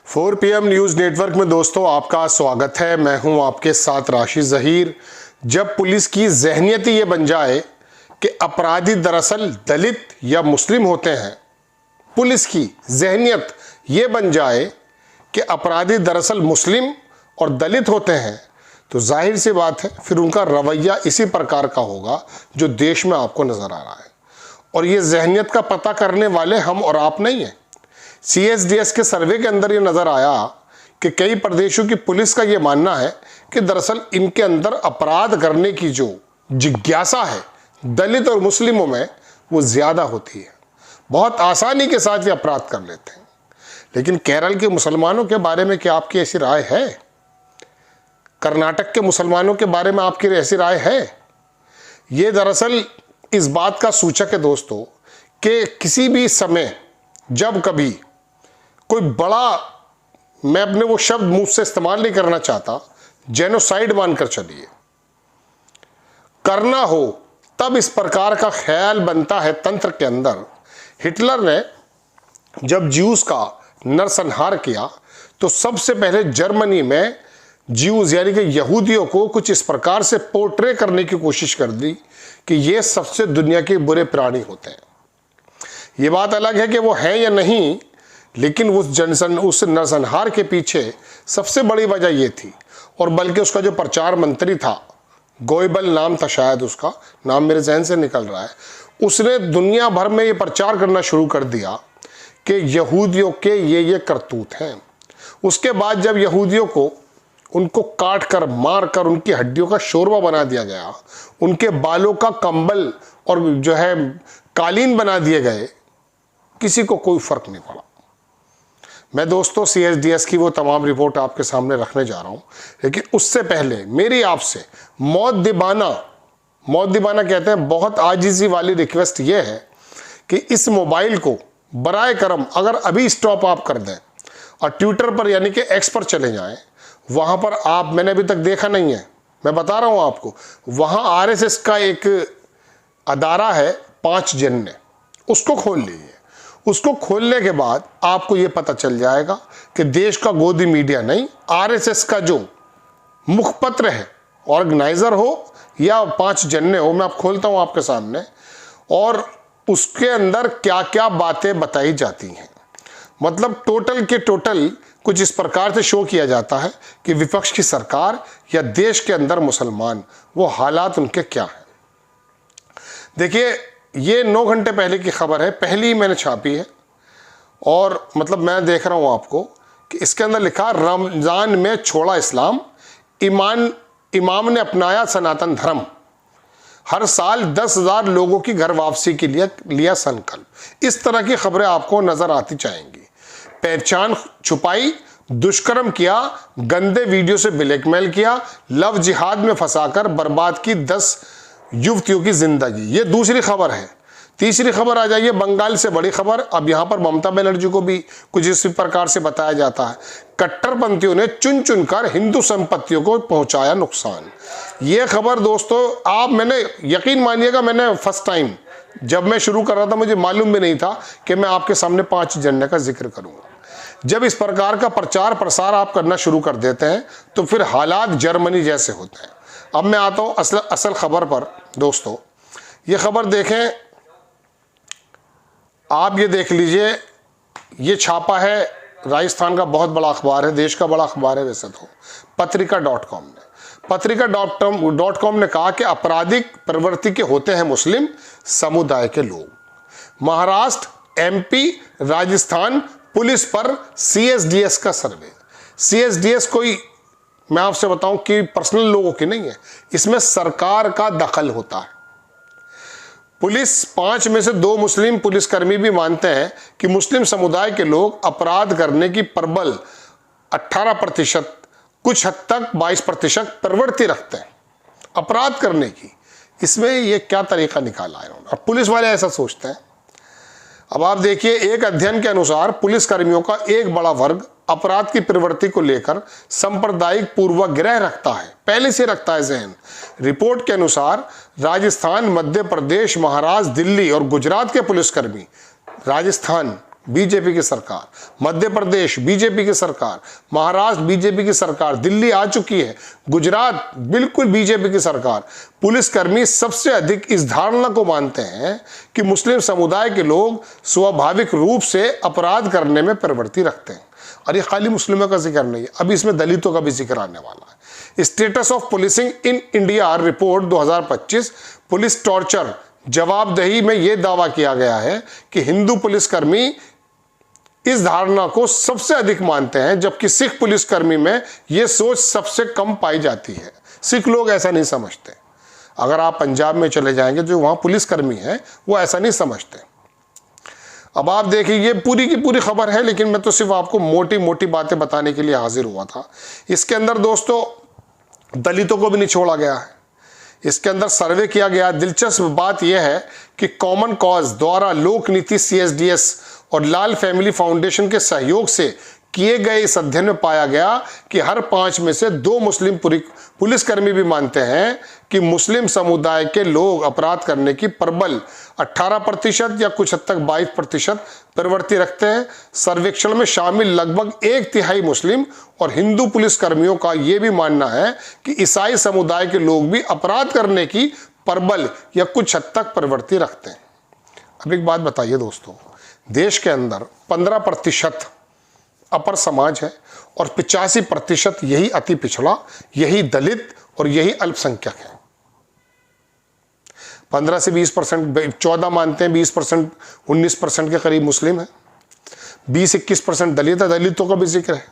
4 PM news network में दोस्तों आपका स्वागत है। मैं हूं आपके साथ राशिद ज़हीर। जब पुलिस की ज़हनियत ये बन जाए कि अपराधी दरअसल दलित या मुस्लिम होते हैं, पुलिस की ज़हनियत ये बन जाए कि अपराधी दरअसल मुस्लिम और दलित होते हैं, तो जाहिर सी बात है फिर उनका रवैया इसी प्रकार का होगा जो देश में आपको नज़र आ रहा है। और ये ज़हनियत का पता करने वाले हम और आप नहीं हैं। CSDS के सर्वे के अंदर ये नज़र आया कि कई प्रदेशों की पुलिस का ये मानना है कि दरअसल इनके अंदर अपराध करने की जो जिज्ञासा है दलित और मुस्लिमों में वो ज़्यादा होती है। बहुत आसानी के साथ ये अपराध कर लेते हैं। लेकिन केरल के मुसलमानों के बारे में क्या आपकी ऐसी राय है? कर्नाटक के मुसलमानों के बारे में आपकी ऐसी राय है? ये दरअसल इस बात का सूचक है दोस्तों कि किसी भी समय जब कभी कोई बड़ा, मैं अपने वो शब्द मुंह से इस्तेमाल नहीं करना चाहता, जेनोसाइड मानकर चलिए, करना हो तब इस प्रकार का ख्याल बनता है तंत्र के अंदर। हिटलर ने जब ज्यूस का नरसंहार किया तो सबसे पहले जर्मनी में ज्यूस यानी कि यहूदियों को कुछ इस प्रकार से पोर्ट्रे करने की कोशिश कर दी कि ये सबसे दुनिया के बुरे प्राणी होते हैं। ये बात अलग है कि वो है या नहीं, लेकिन उस नरसंहार के पीछे सबसे बड़ी वजह ये थी। और बल्कि उसका जो प्रचार मंत्री था, गोइबल नाम था शायद, उसका नाम मेरे जहन से निकल रहा है, उसने दुनिया भर में ये प्रचार करना शुरू कर दिया कि यहूदियों के ये करतूत हैं। उसके बाद जब यहूदियों को उनको काट कर मार कर उनकी हड्डियों का शोरबा बना दिया गया, उनके बालों का कंबल और जो है कालीन बना दिए गए, किसी को कोई फर्क नहीं पड़ा। मैं दोस्तों CSDS की वो तमाम रिपोर्ट आपके सामने रखने जा रहा हूं, लेकिन उससे पहले मेरी आपसे मौद्दिबाना कहते हैं, बहुत आजिज़ी वाली रिक्वेस्ट ये है कि इस मोबाइल को बराए करम अगर अभी स्टॉप आप कर दें और ट्विटर पर यानी कि X पर चले जाएं, वहां पर आप, मैंने अभी तक देखा नहीं है, मैं बता रहा हूं आपको, वहां RSS का एक अदारा है 5 जन, उसको खोल लीजिए। उसको खोलने के बाद आपको यह पता चल जाएगा कि देश का गोदी मीडिया नहीं, RSS का जो मुखपत्र है, ऑर्गेनाइजर हो या 5 जन हो, मैं आप खोलता हूं आपके सामने, और उसके अंदर क्या क्या बातें बताई जाती हैं। मतलब टोटल के टोटल कुछ इस प्रकार से शो किया जाता है कि विपक्ष की सरकार या देश के अंदर मुसलमान, वो हालात उनके क्या हैं। देखिए, ये 9 घंटे पहले की खबर है, पहली ही मैंने छापी है, और मतलब मैं देख रहा हूं आपको कि इसके अंदर लिखा, रमजान में छोड़ा इस्लाम, इमाम ने अपनाया सनातन धर्म, हर साल 10,000 लोगों की घर वापसी के लिए लिया संकल्प। इस तरह की खबरें आपको नजर आती जाएंगी। पहचान छुपाई, दुष्कर्म किया, गंदे वीडियो से ब्लैकमेल किया, लव जिहाद में फंसाकर बर्बाद की 10 युवतियों की जिंदगी। ये दूसरी खबर है। तीसरी खबर आ जाइए, बंगाल से बड़ी खबर। अब यहां पर ममता बनर्जी को भी कुछ इसी प्रकार से बताया जाता है, कट्टरपंथियों ने चुन चुनकर हिंदू संपत्तियों को पहुंचाया नुकसान। ये खबर दोस्तों, आप, मैंने यकीन मानिएगा, मैंने फर्स्ट टाइम जब मैं शुरू कर रहा था मुझे मालूम भी नहीं था कि मैं आपके सामने 5 जन का जिक्र करूंगा। जब इस प्रकार का प्रचार प्रसार आप करना शुरू कर देते हैं तो फिर हालात जर्मनी जैसे होते हैं। अब मैं आता हूं असल खबर पर। दोस्तों, ये खबर देखें आप, ये देख लीजिए, ये छापा है राजस्थान का बहुत बड़ा अखबार है, देश का बड़ा अखबार है वैसे तो, पत्रिका.com ने। पत्रिका.com ने कहा कि आपराधिक प्रवृत्ति के होते हैं मुस्लिम समुदाय के लोग। महाराष्ट्र, MP, राजस्थान पुलिस पर CSDS का सर्वे। CSDS कोई, मैं आपसे बताऊं कि पर्सनल लोगों की नहीं है, इसमें सरकार का दखल होता है। पुलिस 5 में से 2 मुस्लिम पुलिसकर्मी भी मानते हैं कि मुस्लिम समुदाय के लोग अपराध करने की प्रबल 18%, कुछ हद तक 22% प्रवृत्ति रखते हैं अपराध करने की। इसमें ये क्या तरीका निकाला है और पुलिस वाले ऐसा सोचते हैं। अब आप देखिए, एक अध्ययन के अनुसार पुलिसकर्मियों का एक बड़ा वर्ग अपराध की प्रवृत्ति को लेकर सांप्रदायिक पूर्वाग्रह रखता है, पहले से रखता है जहन। रिपोर्ट के अनुसार राजस्थान, मध्य प्रदेश, महाराष्ट्र, दिल्ली और गुजरात के पुलिसकर्मी, राजस्थान बीजेपी की सरकार, मध्य प्रदेश बीजेपी की सरकार, महाराष्ट्र बीजेपी की सरकार, दिल्ली आ चुकी है, गुजरात बिल्कुल बीजेपी की सरकार। पुलिसकर्मी सबसे अधिक इस धारणा को मानते हैं कि मुस्लिम समुदाय के लोग स्वाभाविक रूप से अपराध करने में प्रवृत्ति रखते हैं। और ये खाली मुस्लिमों का जिक्र नहीं है, अभी इसमें दलितों का भी जिक्र आने वाला है। Status of policing in India report 2025, police torture जवाबदेही में यह दावा किया गया है कि हिंदू पुलिसकर्मी इस धारणा को सबसे अधिक मानते हैं, जबकि सिख पुलिसकर्मी में यह सोच सबसे कम पाई जाती है। सिख लोग ऐसा नहीं समझते। अगर आप पंजाब में चले जाएंगे, जो वहां पुलिसकर्मी हैं वो ऐसा नहीं समझते। अब आप देखिए, ये पूरी की पूरी खबर है, लेकिन मैं तो सिर्फ आपको मोटी मोटी बातें बताने के लिए हाजिर हुआ था। इसके अंदर दोस्तों दलितों को भी नहीं छोड़ा गया है। इसके अंदर सर्वे किया गया। दिलचस्प बात यह है कि कॉमन कॉज द्वारा लोक नीति CSDS और लाल फैमिली फाउंडेशन के सहयोग से किए गए इस अध्ययन में पाया गया कि हर 5 में से 2 मुस्लिम पुलिसकर्मी भी मानते हैं कि मुस्लिम समुदाय के लोग अपराध करने की प्रबल 18% या कुछ हद तक 22% प्रवृत्ति रखते हैं। सर्वेक्षण में शामिल लगभग 1/3 मुस्लिम और हिंदू पुलिसकर्मियों का यह भी मानना है कि ईसाई समुदाय के लोग भी अपराध करने की प्रबल या कुछ हद तक प्रवृत्ति रखते हैं। अब एक बात बताइए दोस्तों, देश के अंदर 15% अपर समाज है और 85% यही अति पिछड़ा, यही दलित और यही अल्पसंख्यक है। 15 से 20%, 14 मानते हैं, 20%, 19% के करीब मुस्लिम है, 20-21% दलित है, दलितों का भी जिक्र है,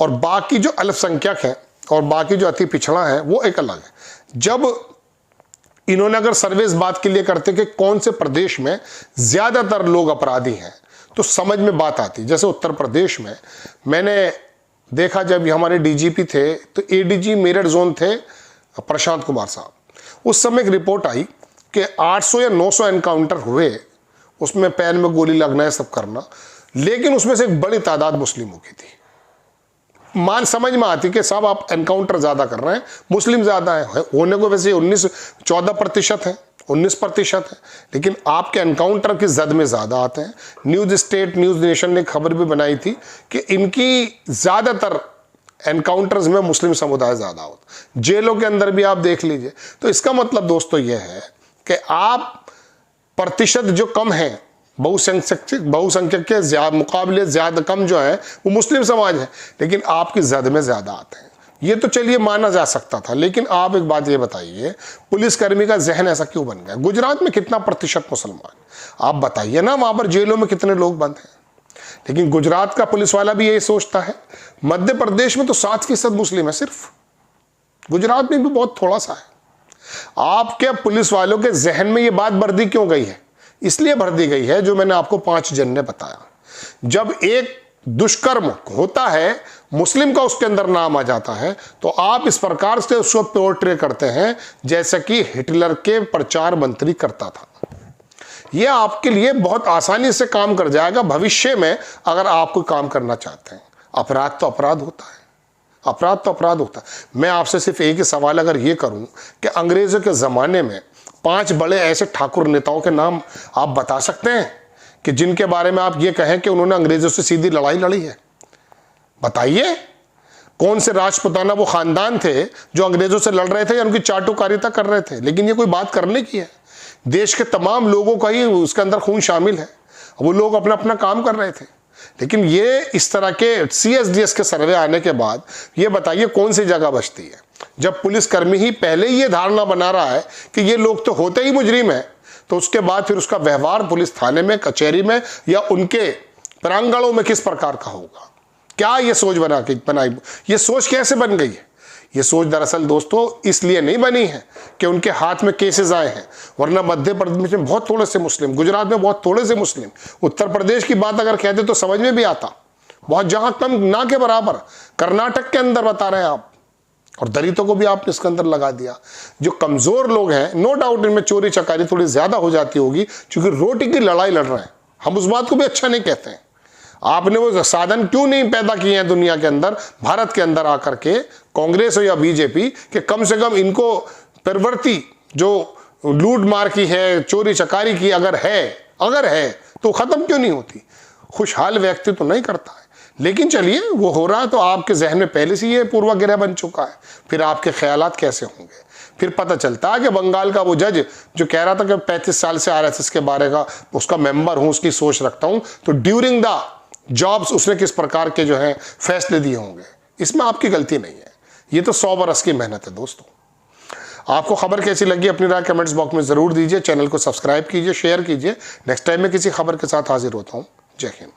और बाकी जो अल्पसंख्यक है और बाकी जो अति पिछड़ा है वो एक अलग है। जब इन्होंने अगर सर्वे इस बात के लिए करते कि कौन से प्रदेश में ज्यादातर लोग अपराधी हैं, तो समझ में बात आती। जैसे उत्तर प्रदेश में मैंने देखा, जब हमारे DGP थे तो ADG मेरठ जोन थे प्रशांत कुमार साहब, उस समय एक रिपोर्ट आई कि 800 या 900 एनकाउंटर हुए, उसमें पैर में गोली लगना है, सब करना, लेकिन उसमें से एक बड़ी तादाद मुस्लिमों की थी। समझ में आती कि साहब आप एनकाउंटर ज्यादा कर रहे हैं, मुस्लिम ज्यादा है, होने को वैसे 14% है, 19% है, लेकिन आपके एनकाउंटर की जद में ज्यादा आते हैं। न्यूज स्टेट, न्यूज नेशन ने खबर भी बनाई थी कि इनकी ज्यादातर एनकाउंटर्स में मुस्लिम समुदाय ज्यादा होता। जेलों के अंदर भी आप देख लीजिए। तो इसका मतलब दोस्तों यह है कि आप प्रतिशत जो कम है बहुसंख्यक के मुकाबले ज्यादा कम जो है वो मुस्लिम समाज है, लेकिन आपकी जद में ज्यादा आते हैं। ये तो चलिए माना जा सकता था, लेकिन आप एक बात ये बताइए, पुलिसकर्मी का जहन ऐसा क्यों बन गया? गुजरात में कितना प्रतिशत मुसलमान, आप बताइए ना, वहां पर जेलों में कितने लोग बंद हैं, लेकिन गुजरात का पुलिस वाला भी यही सोचता है। मध्य प्रदेश में तो 7% मुस्लिम है सिर्फ, गुजरात में भी बहुत थोड़ा सा है। आपके पुलिस वालों के जहन में ये बात भर दी क्यों गई है? इसलिए भर दी गई है जो मैंने आपको 5 जन ने बताया। जब एक दुष्कर्म होता है, मुस्लिम का उसके अंदर नाम आ जाता है, तो आप इस प्रकार से उसको पोर्ट्रे करते हैं जैसे कि हिटलर के प्रचार मंत्री करता था। यह आपके लिए बहुत आसानी से काम कर जाएगा भविष्य में, अगर आप कोई काम करना चाहते हैं। अपराध तो अपराध होता है, अपराध तो अपराध होता है। मैं आपसे सिर्फ एक ही सवाल अगर ये करूं कि अंग्रेजों के ज़माने में 5 बड़े ऐसे ठाकुर नेताओं के नाम आप बता सकते हैं कि जिनके बारे में आप ये कहें कि उन्होंने अंग्रेजों से सीधी लड़ाई लड़ी है? बताइए, कौन से राजपुताना वो खानदान थे जो अंग्रेजों से लड़ रहे थे या उनकी चाटुकारिता कर रहे थे? लेकिन ये कोई बात करने की है। देश के तमाम लोगों का ही उसके अंदर खून शामिल है, वो लोग अपना अपना काम कर रहे थे। लेकिन ये इस तरह के CSDS के सर्वे आने के बाद ये बताइए कौन सी जगह बचती है, जब पुलिसकर्मी ही पहले ही ये धारणा बना रहा है कि ये लोग तो होते ही मुजरिम है, तो उसके बाद फिर उसका व्यवहार पुलिस थाने में, कचहरी में या उनके प्रांगणों में किस प्रकार का होगा? क्या ये सोच बनाई? ये सोच कैसे बन गई है? ये सोच दरअसल दोस्तों इसलिए नहीं बनी है कि उनके हाथ में केसेस आए हैं, वरना मध्य प्रदेश में बहुत थोड़े से मुस्लिम, गुजरात में बहुत थोड़े से मुस्लिम, उत्तर प्रदेश की बात अगर कहते तो समझ में भी आता, बहुत जहां कम ना के बराबर। कर्नाटक के अंदर बता रहे हैं आप, और दलितों को भी आपने इसके अंदर लगा दिया। जो कमजोर लोग हैं, नो डाउट इनमें चोरी चकारी थोड़ी ज्यादा हो जाती होगी, क्योंकि रोटी की लड़ाई लड़ रहे हैं, हम उस बात को भी अच्छा नहीं कहते हैं। आपने वो साधन क्यों नहीं पैदा किए हैं दुनिया के अंदर, भारत के अंदर आकर के, कांग्रेस हो या बीजेपी, कि कम से कम इनको प्रवृत्ति जो लूट मार की है, चोरी चकारी की अगर है तो खत्म क्यों नहीं होती? खुशहाल व्यक्ति तो नहीं करता है, लेकिन चलिए वो हो रहा है तो आपके जहन में पहले से ये पूर्वाग्रह बन चुका है, फिर आपके ख्यालात कैसे होंगे। फिर पता चलता है कि बंगाल का वो जज जो कह रहा था कि 35 साल से आरएसएस के बारे का उसका मेंबर हूं, उसकी सोच रखता हूं, तो ड्यूरिंग द जॉब्स उसने किस प्रकार के जो है फैसले दिए होंगे, इसमें आपकी गलती नहीं है। ये तो 100 बरस की मेहनत है दोस्तों। आपको खबर कैसी लगी अपनी राय कमेंट्स बॉक्स में जरूर दीजिए। चैनल को सब्सक्राइब कीजिए, शेयर कीजिए। नेक्स्ट टाइम मैं किसी खबर के साथ हाजिर होता हूं। जय हिंद।